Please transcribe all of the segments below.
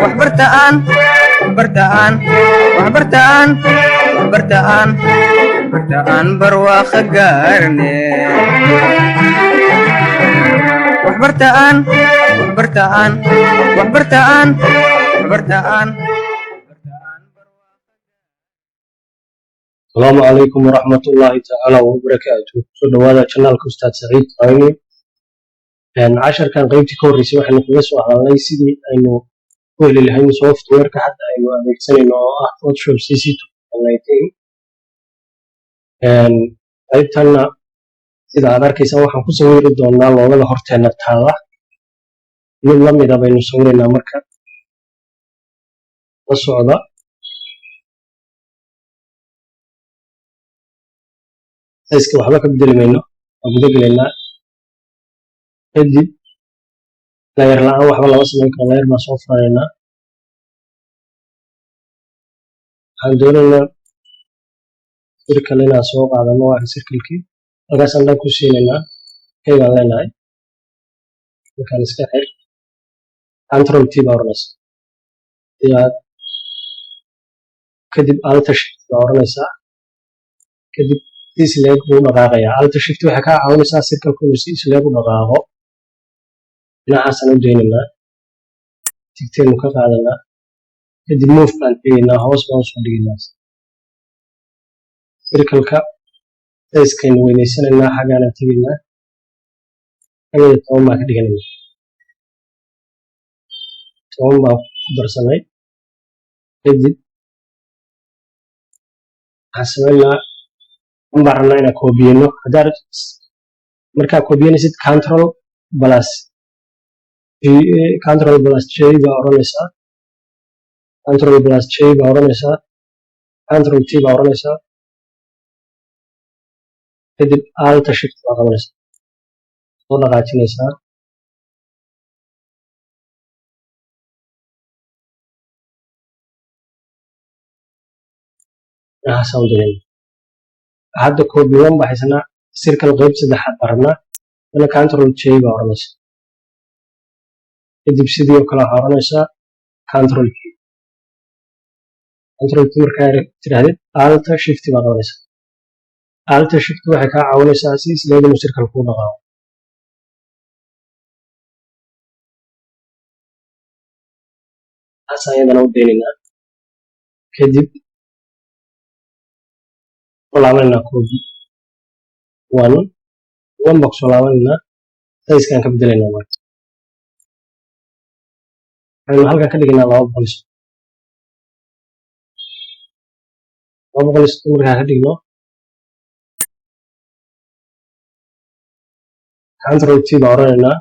waxbartaan waxbartaan waxbartaan waxbartaan waxbartaan barwaaqo gaarne waxbartaan waxbartaan waxbartaan waxbartaan. السلام عليكم ورحمة الله تعالى وبركاته. سودوادا channel أستاذ سعيد عيني. عشر كان قيمتي كوريسي وحنا نقصوا على سيدي إنه كل اللي هي سوفت وير حتى إنه بيكسر إنه فوتوشوب CC 2019. قيمتنا إذا عبرك يسوي حنقص وير الدولار ولا هرتنا تهلا. من لم يدا بين صورنا مركب الصعدة. اسكو waxba ka bedelmayno oo gudagaleyna kadib layer la'aan waxba lama sameyn karo layer ma soo furayna waxaan doonaynaa circle inaan soo qaadano waa circle-kii halkaas aan ku siinayna kayga leenahay markaan iska xir control T baa oranaysa kadib alt shift baa oranaysa kadib isleeg uu dhaqaaqaya alt shift waxa ka caawinaysaa circle-ku si isleeg u dhaqaaqo dhinacaasaan u daynaynaa tigteenu ka qaadanaa kadib move baan tegaynaa hoos baan usoo dhigaynaa circle-ka size-kaynu weynaysanaynaa xaggaana tegaynaa xaggeeda 10 baan ka dhiganaynaa 10 baan ku darsanay kadib waxaan sameynaa barna ina koobiyano hadar marka koobiyanaysid control plus J ba oranaysa control plus J ba oranaysa control T ba oranaysa kadib alt shift ba oranaysa oo dhaqaajinaysa sound hadda koobiyan baxayna circle qayb saddexaad barna ina control J ba oranaysa kadib sidoo kale oranaysa control T markaa tiraahdo alt shift ba oranaysa alt shift waxa ka caawinaysaa si isleed inuu circle ku dhaqaaqo asayadana u deynaa kadib walaalaana koobi one box walaalaana size-kan ka bedelayna marka waxaan halka ka dhignaa 200 marka ka dhigno control T ba oranayna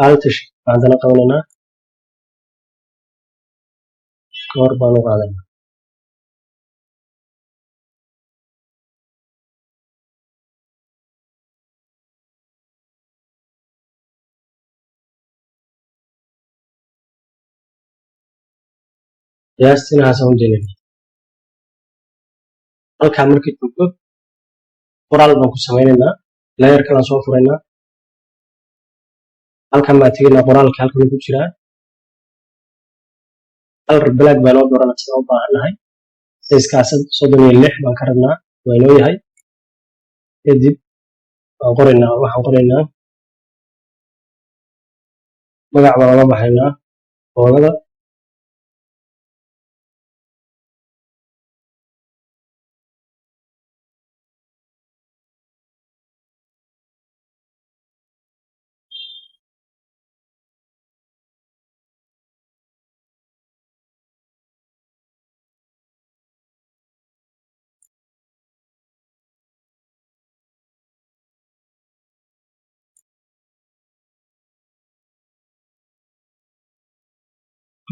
alt shift baan dana qabanayna kor baan u qaadanaa yaastina hasan deynaa halka markii joogto qoraal baan ku sameynaynaa layer kala soo furaynaa halkan ma tigina qoraalka halkan ku jira color black baan oo dooranaa sida u baahanahay size-kaas 36 baan ka rabnaa waa inoo yahay kadib waxaan qoraynaa magac baan uga baxaynaa boolada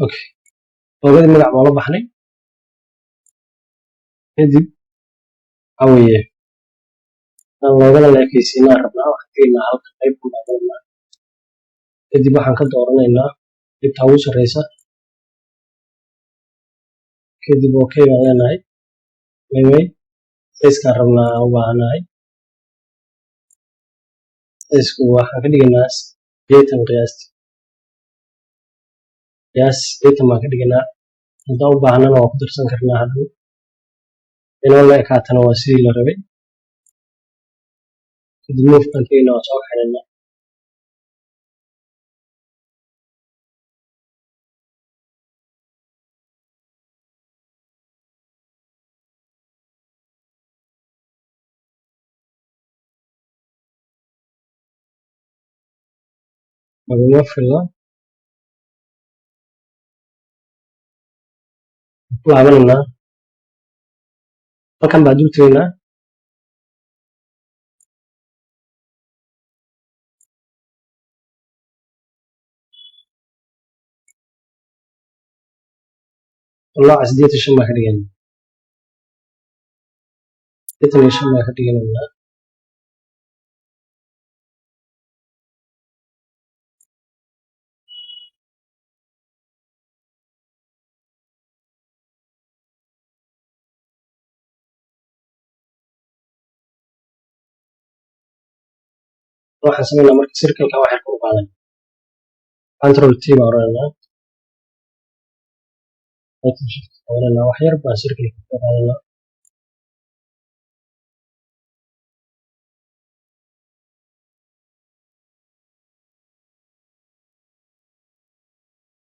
okay boolada magac baan la baxnay kadib awiye aan loogada leekaysiinaa rabnaa waxaan tegaynaa halka qayb ku dhacdana kadib waxaan ka dooranaynaa inta ugu sareysa kadib okay baan leenahay size-kaan rabnaa u baahanahay size-ku waxaan ka dhigaynaa 80 qiyaastii yaas 8 baan ka dhiganaa haddaan u baahnana waa ku darsan karnaa hadhow inoo la ekaatana waa sidii la rabay kadib move baan tegaynaa waa soo xidhanaa naguma filla ku laabanaynaa halkan baa dul tegaynaa والله 8 baan ka dhigaynaa 8 baan ka dhiganaynaa waxaan samaynaa marka circle-ka wax yar kor u qaadan control T baan odhanaynaa wax yar baan circle-ka kor u qaadanaa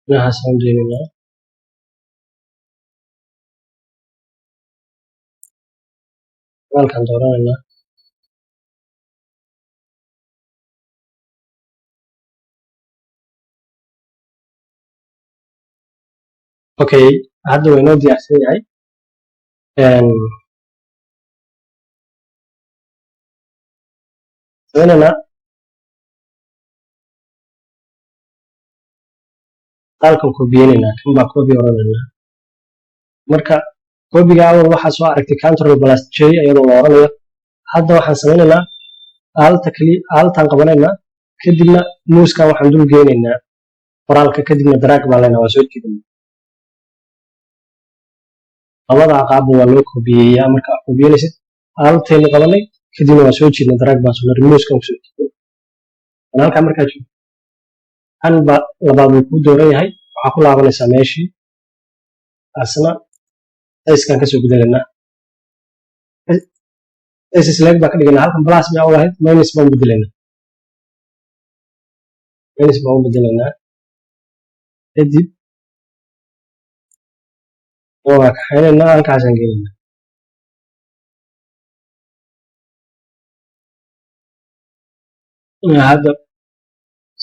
dhinacaas aan doonaynaa halkaan dooranaynaa okay hadda waa inoo diyaarsan yahay sameynaynaa halkan koobiyeynaynaa kan baa koobi odhanaynaa marka koobiga awal waxaa soo aragtay control plus J iyadoo la oranayo hadda waxaan sameynaynaa aaltaan qabanaynaa kadibna muuskan waxaan dul geynaynaa qoraalka kadibna drag baan leenahay waa soo jeedinaa labada qaabba waa loo koobiyeeyaa marka koobiyeynaysid aaltaynu qabanay kadibna waa soo jeednaa drag baan soo marin muuskan kusoo jeedin halkaa markaa joogto kan ba labaad wuu kuu dooran yahay waxaa ku laabanaysaa meeshii asna sizekan kasoo bedelaynaa size baa ka dhiganaa halkan plus baa u lahayd minus baan u bedelaynaa kadib waa kaxaynaynaa halkaasaan gelaynaa hadda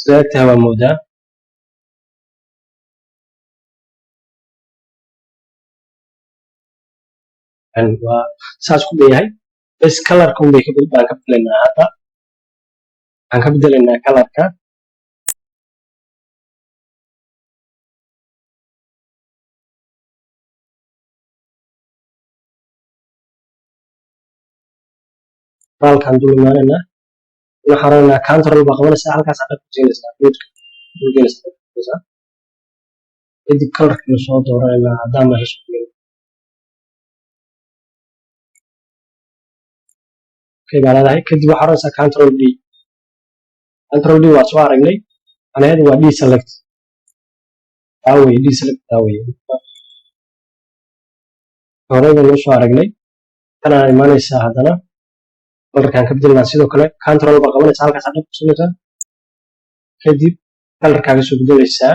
sidaagtaha waa moodaa waa saas ku leeyahay bes kalarka unbay baan ka bedelaynaa hadda waxaan ka bedelaynaa kalarka qoraalkaan dul imaanaynaa waxaan rabnaa control baa qabanaysaa halkaas hadda ku siinaysaa dulgeynaysaa kadib kalarkii soo dooranaynaa haddaan meesha soo gelin okay baa leedahay kadib waxaa oranaysaa control D waa soo aragnay macnaheedu waa deselect daaweye horey baynu soo aragnay kanaa imaanaysaa haddana kalarkaan ka bedelinaa sidoo kale control baa qabanaysaa halkaas hadda ku siinaysaa kadib kalarkaaga soo bedelaysaa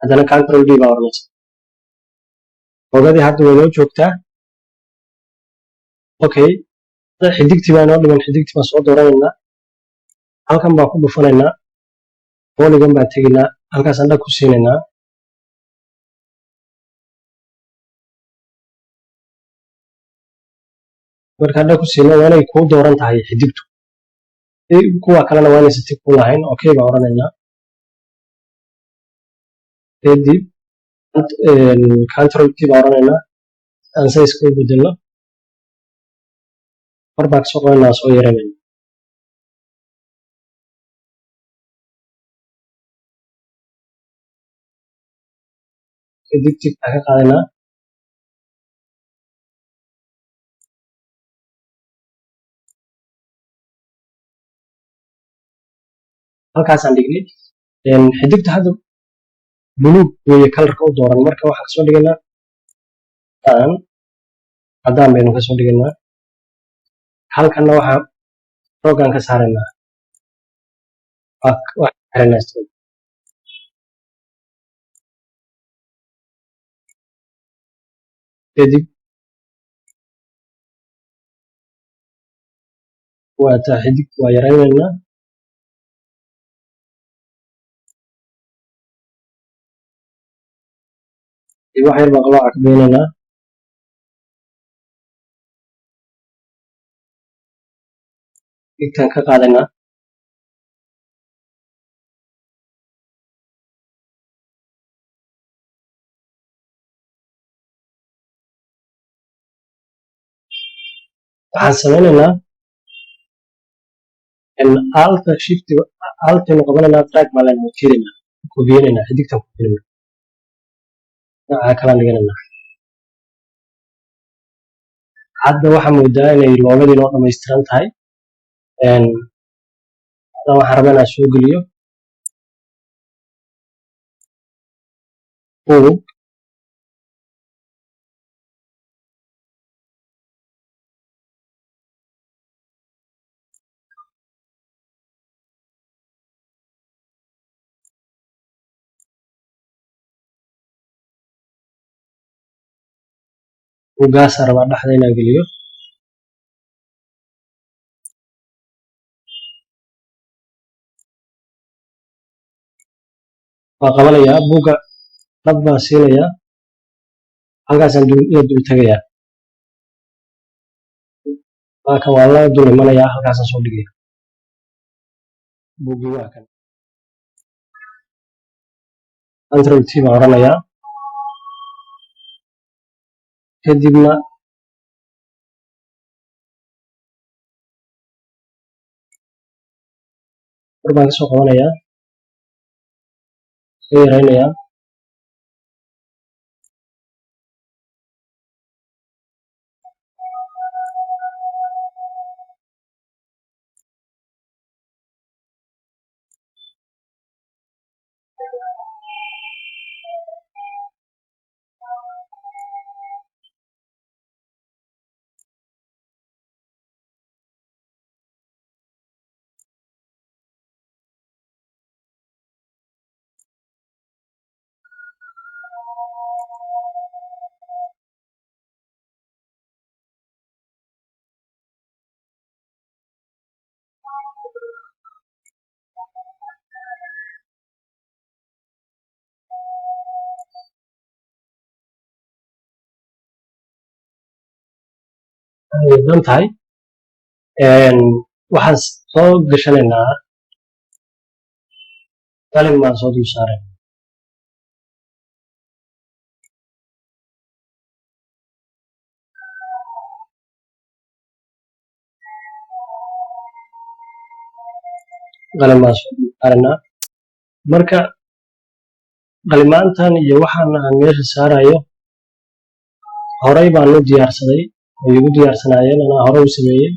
haddana control D baa oranaysaa ogadii hadda way noo joogtaa okay xidigtii baa inoo dhiman xidigtii baan soo dooranaynaa halkan baan ku dhufanaynaa polygon baan tegaynaa halkaas andha ku siinaynaa marka andha ku siino waa inay kuu dooran tahay xidigtu kuwa kalena waa inaysan tig ku lahayn okay baan oranaynaa kadib control T baan oranaynaa aan size ku bedelno mar baa kasoo qabanaa soo yaranayna kadib tig baan ka qaadanaa halkaasaan dhignay xidigta hadda buluug weeye kalarka u dooran marka waxaan kasoo dhigaynaa caddaan baynu kasoo dhigaynaa halkanna waxaan roogaan ka saaraynaa kadib waataa xidig waa yaraynaynaa dib wax yar baa qalooca ka beenaynaa xidigtaan ka qaadaynaa waxaan samaynaynaa alta shift altaynu qabanaynaa track baa laynu fiirinaa kubiyanaynaa xidigtaan kubiyanaynaa nooca kalaan dhiganaynaa hadda waxaa moodaa inay loogadii noo dhamaystiran tahay hadda waxaan rabaa inaan soo geliyo buug buuggaasaan rabaa dhexda inaan geliyo waa qabanayaa buugga dhab baan siinayaa halkaasaan dul tagayaa halkan waa la dul imanayaa halkaasaan soo dhigaya buuggii waa kan control t baan oranayaa kadibna kor baan kasoo qabanayaa soo yaraynayaa dan tahay waxaan soo gashanaynaa qalin baan soo dul saaraynaa qalin baan soo dul saaraynaa marka qalimaantan iyo waxaan aan meesha saarayo horey baan u diyaarsaday way igu diyaarsanaayeen anaa hore u sameeyey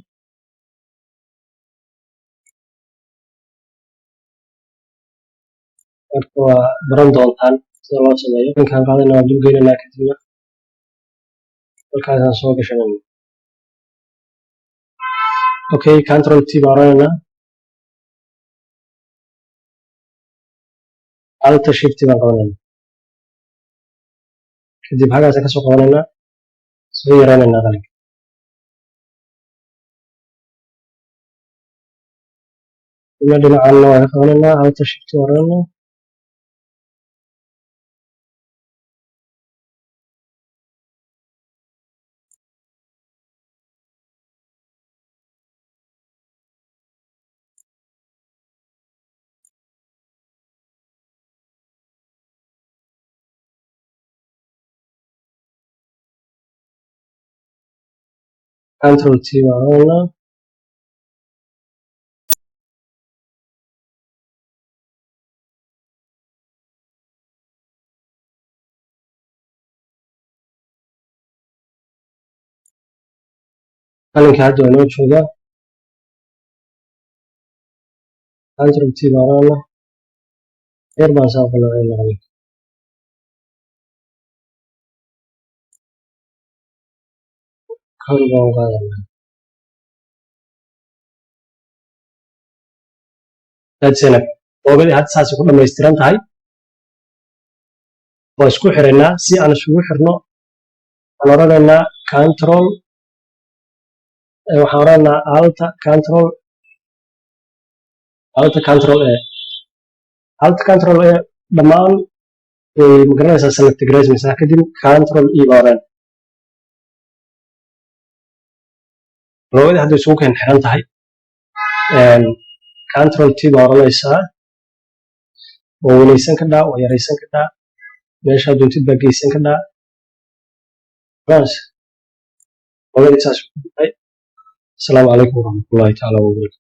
marka waa baran doontaan sida loo sameeyo ninkaan qaadayna waan dul geynaynaa kadibna halkaasaan soo gashanayna okay control t baan oranaynaa alta shift baan qabanaynaa kadib halkaasaan kasoo qabanaynaa soo yaraynaynaa qalinka kadibna dhinacaanna waan ka qabanaynaa alta shift baan oranaynaa control t baan oranaynaa qalinka hadda waa inoo joogaa control T baan oranaa heer baan saa kale noqday kor baan qaadanaa that's enough logadii hadda saas ku dhammaystiran tahay waa isku xiraynaa si aan isugu xirno waxaan oranaynaa control waxaan oranaynaa alta control a alta control a dhammaan magaranaysaa select garaymaysaa kadib control e baa oran logadii hadda isugu keen xiran tahay control T baa oranaysaa waa weynaysan kadhaa waa yaraysan kadhaa meeshaa doontid baa geysan kadhaa logadii saas ku tahay asalaamu calaykum waraxmatullaahi tacaala wabarakaatu